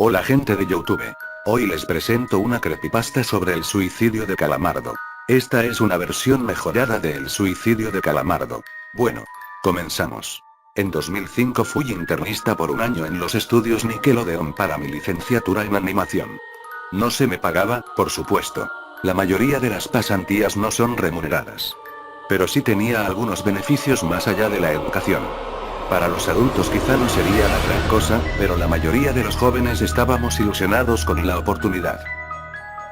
Hola gente de YouTube. Hoy les presento una creepypasta sobre el suicidio de Calamardo. Esta es una versión mejorada de El suicidio de Calamardo. Bueno, comenzamos. En 2005 fui internista por un año en los estudios Nickelodeon para mi licenciatura en animación. No se me pagaba, por supuesto. La mayoría de las pasantías no son remuneradas. Pero sí tenía algunos beneficios más allá de la educación. Para los adultos quizá no sería la gran cosa, pero la mayoría de los jóvenes estábamos ilusionados con la oportunidad.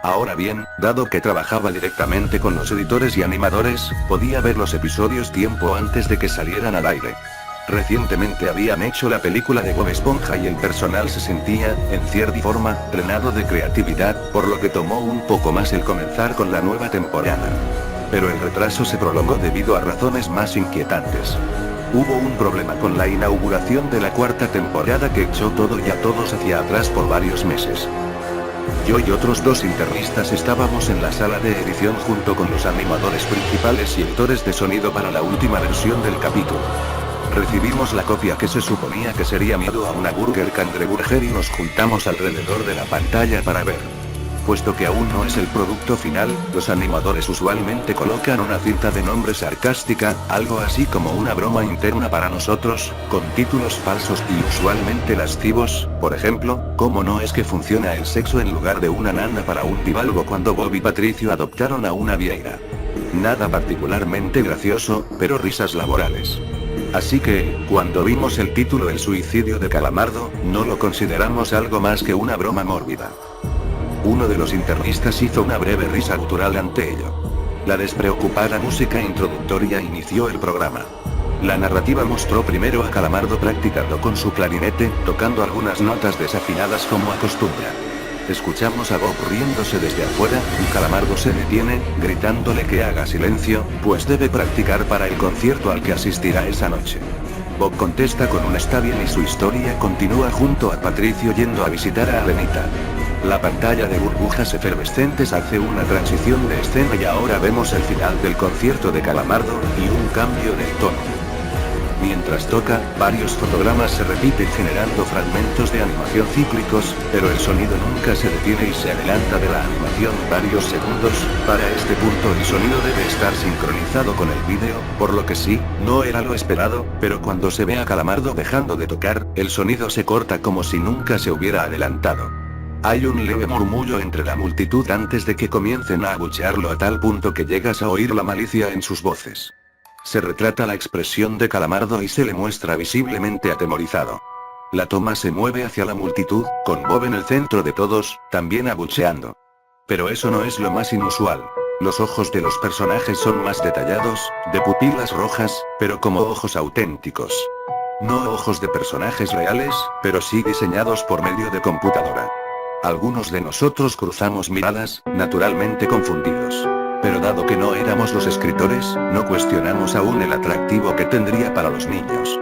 Ahora bien, dado que trabajaba directamente con los editores y animadores, podía ver los episodios tiempo antes de que salieran al aire. Recientemente habían hecho la película de Bob Esponja y el personal se sentía, en cierta forma, drenado de creatividad, por lo que tomó un poco más el comenzar con la nueva temporada. Pero el retraso se prolongó debido a razones más inquietantes. Hubo un problema con la inauguración de la cuarta temporada que echó todo y a todos hacia atrás por varios meses. Yo y otros dos internistas estábamos en la sala de edición junto con los animadores principales y editores de sonido para la última versión del capítulo. Recibimos la copia que se suponía que sería miedo a una burger cangreburger y nos juntamos alrededor de la pantalla para ver. Puesto que aún no es el producto final, los animadores usualmente colocan una cinta de nombre sarcástica, algo así como una broma interna para nosotros, con títulos falsos y usualmente lascivos, por ejemplo, ¿cómo no es que funciona el sexo en lugar de una nana para un bivalvo cuando Bob y Patricio adoptaron a una vieira? Nada particularmente gracioso, pero risas laborales. Así que, cuando vimos el título El suicidio de Calamardo, no lo consideramos algo más que una broma mórbida. Uno de los internistas hizo una breve risa gutural ante ello. La despreocupada música introductoria inició el programa. La narrativa mostró primero a Calamardo practicando con su clarinete, tocando algunas notas desafinadas como acostumbra. Escuchamos a Bob riéndose desde afuera, y Calamardo se detiene, gritándole que haga silencio, pues debe practicar para el concierto al que asistirá esa noche. Bob contesta con un está bien y su historia continúa junto a Patricio yendo a visitar a Arenita. La pantalla de burbujas efervescentes hace una transición de escena y ahora vemos el final del concierto de Calamardo, y un cambio de tono. Mientras toca, varios fotogramas se repiten generando fragmentos de animación cíclicos, pero el sonido nunca se detiene y se adelanta de la animación varios segundos. Para este punto el sonido debe estar sincronizado con el vídeo, por lo que sí, no era lo esperado, pero cuando se ve a Calamardo dejando de tocar, el sonido se corta como si nunca se hubiera adelantado. Hay un leve murmullo entre la multitud antes de que comiencen a abuchearlo a tal punto que llegas a oír la malicia en sus voces. Se retrata la expresión de Calamardo y se le muestra visiblemente atemorizado. La toma se mueve hacia la multitud, con Bob en el centro de todos, también abucheando. Pero eso no es lo más inusual. Los ojos de los personajes son más detallados, de pupilas rojas, pero como ojos auténticos. No ojos de personajes reales, pero sí diseñados por medio de computadora. Algunos de nosotros cruzamos miradas, naturalmente confundidos. Pero dado que no éramos los escritores, no cuestionamos aún el atractivo que tendría para los niños.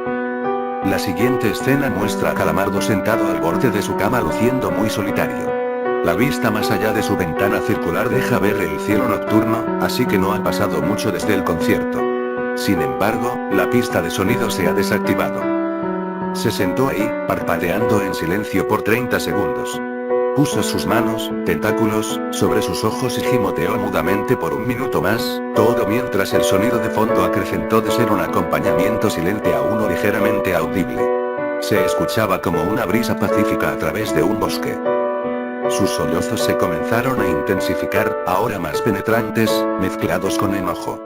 La siguiente escena muestra a Calamardo sentado al borde de su cama luciendo muy solitario. La vista más allá de su ventana circular deja ver el cielo nocturno, así que no ha pasado mucho desde el concierto. Sin embargo, la pista de sonido se ha desactivado. Se sentó ahí, parpadeando en silencio por 30 segundos. Puso sus manos, tentáculos, sobre sus ojos y gimoteó mudamente por un minuto más, todo mientras el sonido de fondo acrecentó de ser un acompañamiento silente a uno ligeramente audible. Se escuchaba como una brisa pacífica a través de un bosque. Sus sollozos se comenzaron a intensificar, ahora más penetrantes, mezclados con enojo.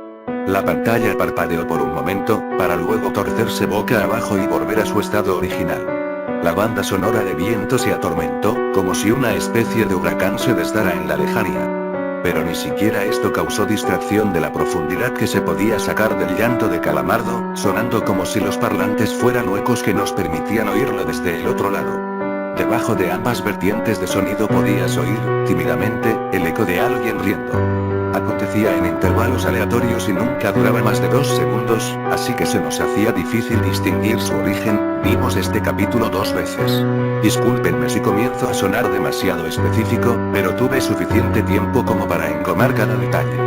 La pantalla parpadeó por un momento, para luego torcerse boca abajo y volver a su estado original. La banda sonora de viento se atormentó, como si una especie de huracán se desdara en la lejanía. Pero ni siquiera esto causó distracción de la profundidad que se podía sacar del llanto de Calamardo, sonando como si los parlantes fueran huecos que nos permitían oírlo desde el otro lado. Debajo de ambas vertientes de sonido podías oír, tímidamente, el eco de alguien riendo. Acontecía en intervalos aleatorios y nunca duraba más de 2 segundos, así que se nos hacía difícil distinguir su origen. Vimos este capítulo 2 veces. Discúlpenme si comienzo a sonar demasiado específico, pero tuve suficiente tiempo como para engomar cada detalle.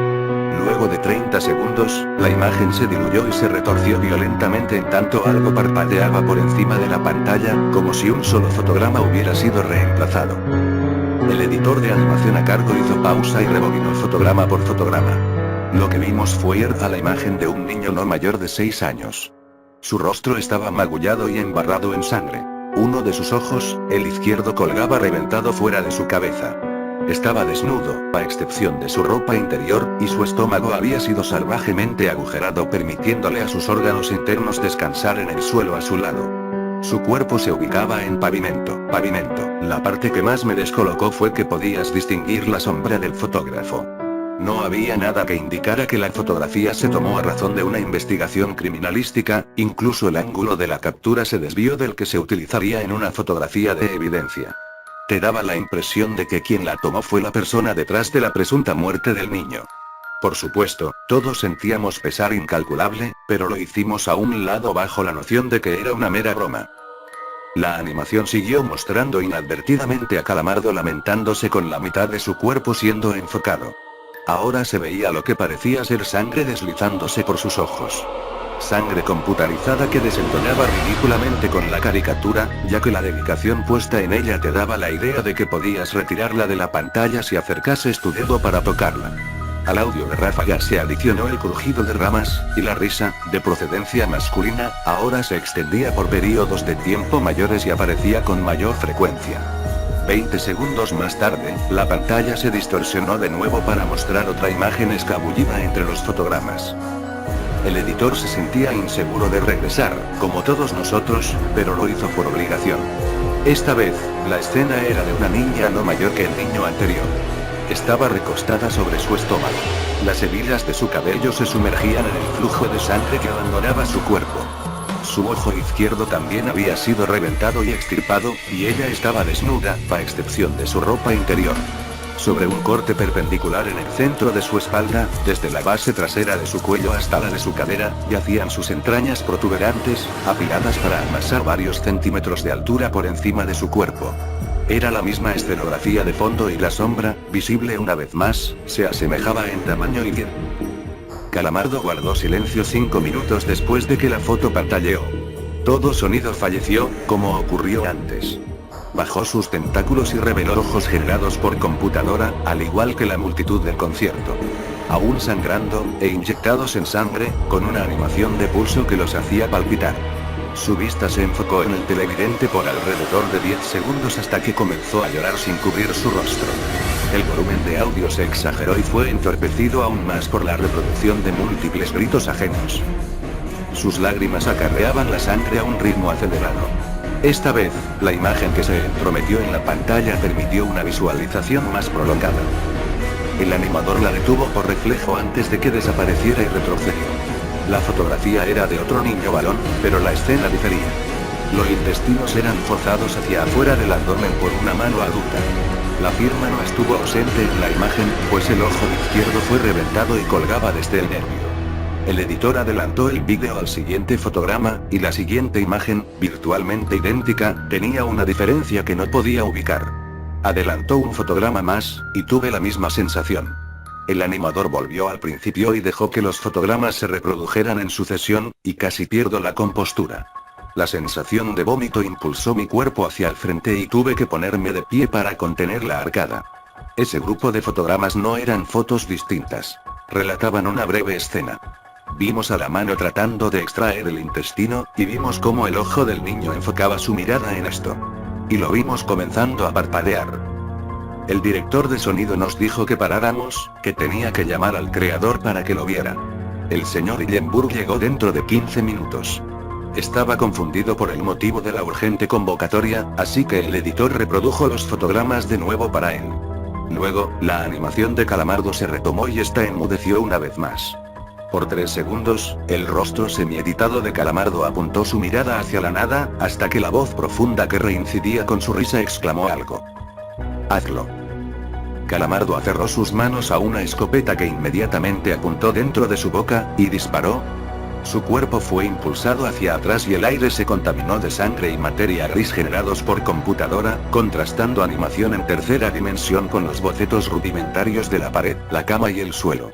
Luego cabo de 30 segundos, la imagen se diluyó y se retorció violentamente en tanto algo parpadeaba por encima de la pantalla, como si un solo fotograma hubiera sido reemplazado. El editor de animación a cargo hizo pausa y rebobinó fotograma por fotograma. Lo que vimos fue ir a la imagen de un niño no mayor de 6 años. Su rostro estaba magullado y embarrado en sangre. Uno de sus ojos, el izquierdo, colgaba reventado fuera de su cabeza. Estaba desnudo, a excepción de su ropa interior, y su estómago había sido salvajemente agujerado, permitiéndole a sus órganos internos descansar en el suelo a su lado. Su cuerpo se ubicaba en pavimento. La parte que más me descolocó fue que podías distinguir la sombra del fotógrafo. No había nada que indicara que la fotografía se tomó a razón de una investigación criminalística, incluso el ángulo de la captura se desvió del que se utilizaría en una fotografía de evidencia. Te daba la impresión de que quien la tomó fue la persona detrás de la presunta muerte del niño. Por supuesto, todos sentíamos pesar incalculable, pero lo hicimos a un lado bajo la noción de que era una mera broma. La animación siguió mostrando inadvertidamente a Calamardo lamentándose con la mitad de su cuerpo siendo enfocado. Ahora se veía lo que parecía ser sangre deslizándose por sus ojos. Sangre computarizada que desentonaba ridículamente con la caricatura, ya que la dedicación puesta en ella te daba la idea de que podías retirarla de la pantalla si acercases tu dedo para tocarla. Al audio de ráfagas se adicionó el crujido de ramas, y la risa, de procedencia masculina, ahora se extendía por periodos de tiempo mayores y aparecía con mayor frecuencia. 20 segundos más tarde, la pantalla se distorsionó de nuevo para mostrar otra imagen escabullida entre los fotogramas. El editor se sentía inseguro de regresar, como todos nosotros, pero lo hizo por obligación. Esta vez, la escena era de una niña no mayor que el niño anterior. Estaba recostada sobre su estómago. Las hebillas de su cabello se sumergían en el flujo de sangre que abandonaba su cuerpo. Su ojo izquierdo también había sido reventado y extirpado, y ella estaba desnuda, a excepción de su ropa interior. Sobre un corte perpendicular en el centro de su espalda, desde la base trasera de su cuello hasta la de su cadera, yacían sus entrañas protuberantes, apiladas para amasar varios centímetros de altura por encima de su cuerpo. Era la misma escenografía de fondo y la sombra, visible una vez más, se asemejaba en tamaño y bien. Calamardo guardó silencio 5 minutos después de que la foto pantalleó. Todo sonido falleció, como ocurrió antes. Bajó sus tentáculos y reveló ojos generados por computadora, al igual que la multitud del concierto. Aún sangrando, e inyectados en sangre, con una animación de pulso que los hacía palpitar. Su vista se enfocó en el televidente por alrededor de 10 segundos hasta que comenzó a llorar sin cubrir su rostro. El volumen de audio se exageró y fue entorpecido aún más por la reproducción de múltiples gritos ajenos. Sus lágrimas acarreaban la sangre a un ritmo acelerado. Esta vez, la imagen que se entrometió en la pantalla permitió una visualización más prolongada. El animador la detuvo por reflejo antes de que desapareciera y retrocedió. La fotografía era de otro niño varón, pero la escena difería. Los intestinos eran forzados hacia afuera del abdomen por una mano adulta. La firma no estuvo ausente en la imagen, pues el ojo izquierdo fue reventado y colgaba desde el nervio. El editor adelantó el vídeo al siguiente fotograma, y la siguiente imagen, virtualmente idéntica, tenía una diferencia que no podía ubicar. Adelantó un fotograma más, y tuve la misma sensación. El animador volvió al principio y dejó que los fotogramas se reprodujeran en sucesión, y casi pierdo la compostura. La sensación de vómito impulsó mi cuerpo hacia el frente y tuve que ponerme de pie para contener la arcada. Ese grupo de fotogramas no eran fotos distintas. Relataban una breve escena. Vimos a la mano tratando de extraer el intestino, y vimos cómo el ojo del niño enfocaba su mirada en esto. Y lo vimos comenzando a parpadear. El director de sonido nos dijo que paráramos, que tenía que llamar al creador para que lo viera. El señor Hillenburg llegó dentro de 15 minutos. Estaba confundido por el motivo de la urgente convocatoria, así que el editor reprodujo los fotogramas de nuevo para él. Luego, la animación de Calamardo se retomó y esta enmudeció una vez más. Por 3 segundos, el rostro semieditado de Calamardo apuntó su mirada hacia la nada, hasta que la voz profunda que reincidía con su risa exclamó algo. «Hazlo». Calamardo aferró sus manos a una escopeta que inmediatamente apuntó dentro de su boca, y disparó. Su cuerpo fue impulsado hacia atrás y el aire se contaminó de sangre y materia gris generados por computadora, contrastando animación en tercera dimensión con los bocetos rudimentarios de la pared, la cama y el suelo.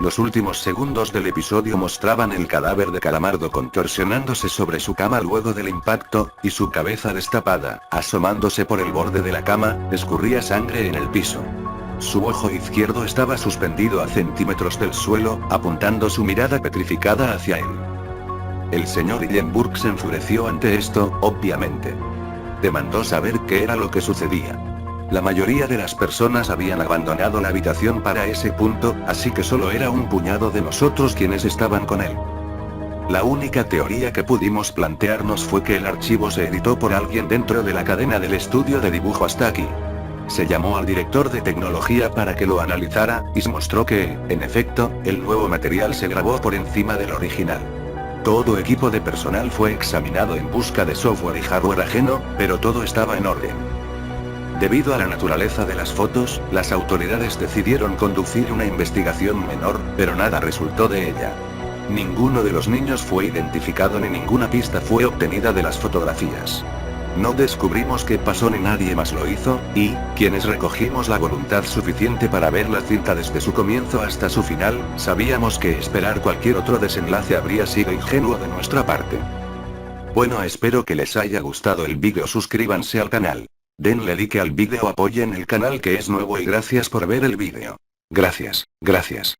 Los últimos segundos del episodio mostraban el cadáver de Calamardo contorsionándose sobre su cama luego del impacto, y su cabeza destapada, asomándose por el borde de la cama, escurría sangre en el piso. Su ojo izquierdo estaba suspendido a centímetros del suelo, apuntando su mirada petrificada hacia él. El señor Hillenburg se enfureció ante esto, obviamente. Demandó saber qué era lo que sucedía. La mayoría de las personas habían abandonado la habitación para ese punto, así que solo era un puñado de nosotros quienes estaban con él. La única teoría que pudimos plantearnos fue que el archivo se editó por alguien dentro de la cadena del estudio de dibujo hasta aquí. Se llamó al director de tecnología para que lo analizara, y se mostró que, en efecto, el nuevo material se grabó por encima del original. Todo equipo de personal fue examinado en busca de software y hardware ajeno, pero todo estaba en orden. Debido a la naturaleza de las fotos, las autoridades decidieron conducir una investigación menor, pero nada resultó de ella. Ninguno de los niños fue identificado ni ninguna pista fue obtenida de las fotografías. No descubrimos qué pasó ni nadie más lo hizo, y, quienes recogimos la voluntad suficiente para ver la cinta desde su comienzo hasta su final, sabíamos que esperar cualquier otro desenlace habría sido ingenuo de nuestra parte. Bueno, espero que les haya gustado el vídeo, suscríbanse al canal. Denle like al vídeo, apoyen el canal que es nuevo y gracias por ver el vídeo. Gracias, gracias.